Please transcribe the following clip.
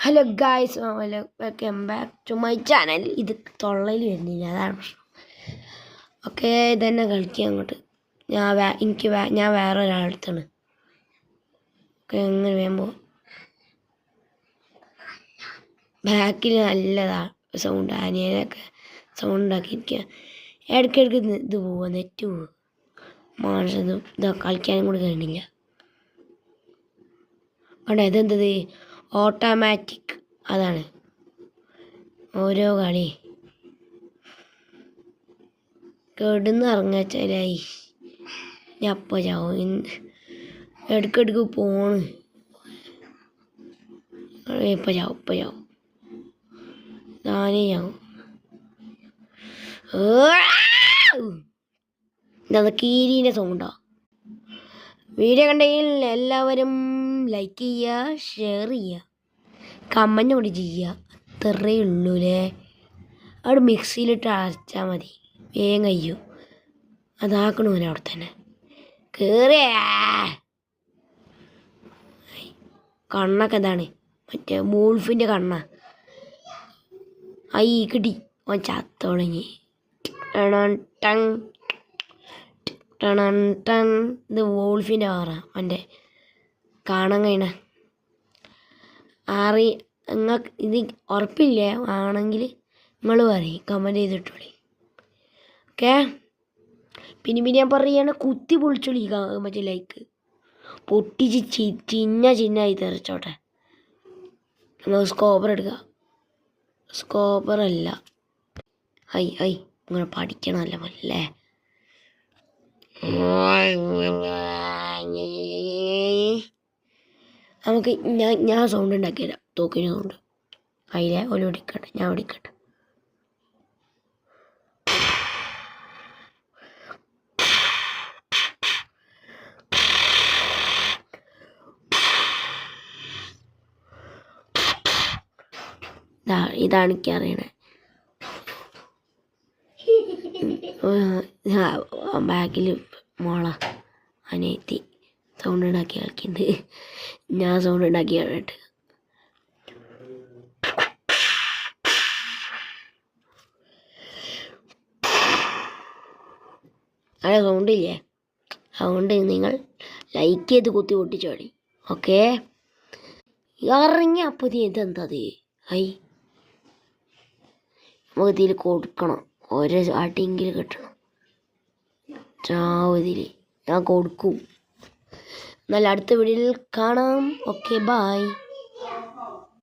Hello guys, welcome back to my channel. ഇത് തൊള്ളയിൽ വരുന്നില്ല, അതാണ് പ്രശ്നം. ഓക്കെ, ഇതന്നെ കളിക്കുക അങ്ങോട്ട്. ഞാൻ വേറെ ഒരാളടുത്താണ്. ഓക്കെ, എങ്ങനെ വേകുമ്പോൾ ബാക്കിൽ നല്ലതാ സൗണ്ട്. അനിയനൊക്കെ സൗണ്ട് ഉണ്ടാക്കിയിരിക്കുക. ഇടയ്ക്കിടയ്ക്ക് ഇത് പോവുക, നെറ്റ് പോവുക. മാനസത് ഇതാ കളിക്കാനും കൂടി കഴിയുന്നില്ല. അവിടെ ഇതെന്തത് ഓട്ടോമാറ്റിക്, അതാണ് ഓരോ കളി കിടന്ന് ഇറങ്ങാച്ചാലായി. ഞാൻ അപ്പം ചാവും. ഇടയ്ക്കിടയ്ക്ക് പോണ്. ഇപ്പം ചാവും ഞാനേ ചാവും. ഇതാ കീരീൻ്റെ സൗണ്ടോ. വീഡിയോ കണ്ടെങ്കിൽ എല്ലാവരും ലൈക്ക് ചെയ്യുക, ഷെയർ ചെയ്യുക, കമൻറ്റ് കൂടി ചെയ്യുക. അത്രയേ ഉള്ളൂല്ലേ. അവിടെ മിക്സിയിലിട്ട് അരച്ചാൽ മതി, വേഗം കഴിയും. അതാക്കണമല്ലോ അവിടെ തന്നെ. കയറിയ കണ്ണൊക്കെ എന്താണ് മറ്റേ വൂൾഫിൻ്റെ കണ്ണ. കിട്ടി. ഓൻ ചത്തോളങ്ങി. ഇത് വോൾഫിൻ്റെ പാറ. അവൻ്റെ കാണാൻ കഴിയണ നിങ്ങൾക്ക് ഇത് ഉറപ്പില്ലേ? ആണെങ്കിൽ നിങ്ങൾ പറയും, കമൻറ്റ് ചെയ്തിട്ടുള്ളി. ഓക്കെ, പിന്നെ ഞാൻ പറയാണ്, കുത്തി പൊളിച്ചോളി. മറ്റേ ലൈക്ക് പൊട്ടിച്ച് ചിന്നായി തെറിച്ചോട്ടെ. നമ്മൾ സ്കോപ്പർ എടുക്കുക. സ്കോപ്പറല്ല, നിങ്ങൾ പഠിക്കണമല്ലോ അല്ലേ. നമുക്ക് ഞാൻ സൗണ്ട് ഉണ്ടാക്കിയില്ല, തോക്കിന് സൗണ്ട്. അതിലെ ഒരു പിടിക്കട്ടെ, ഞാൻ പിടിക്കട്ടെ. ഇതാണ് എനിക്കറിയണേ. ബാക്കിൽ മോള അനിയത്തി സൗണ്ട് ഉണ്ടാക്കി കളിക്കുന്നുണ്ട്. ഞാൻ സൗണ്ട് ഉണ്ടാക്കി കേട്ടിട്ട് അതെ സൗണ്ട് ഇല്ലേ. അതുകൊണ്ട് നിങ്ങൾ ലൈക്ക് ചെയ്ത് കുത്തി പൊട്ടിച്ചോളി. ഓക്കെ, ഇറങ്ങി അപ്പോൾ ഇതെന്തത് നമുക്ക് ഇതിൽ കൊടുക്കണം. ഓരോ അടിയെങ്കിലും കിട്ടണം. ചാവതിൽ ഞാൻ കൊടുക്കും. എന്നാൽ അടുത്ത വീഡിയോയിൽ കാണാം. Okay, by.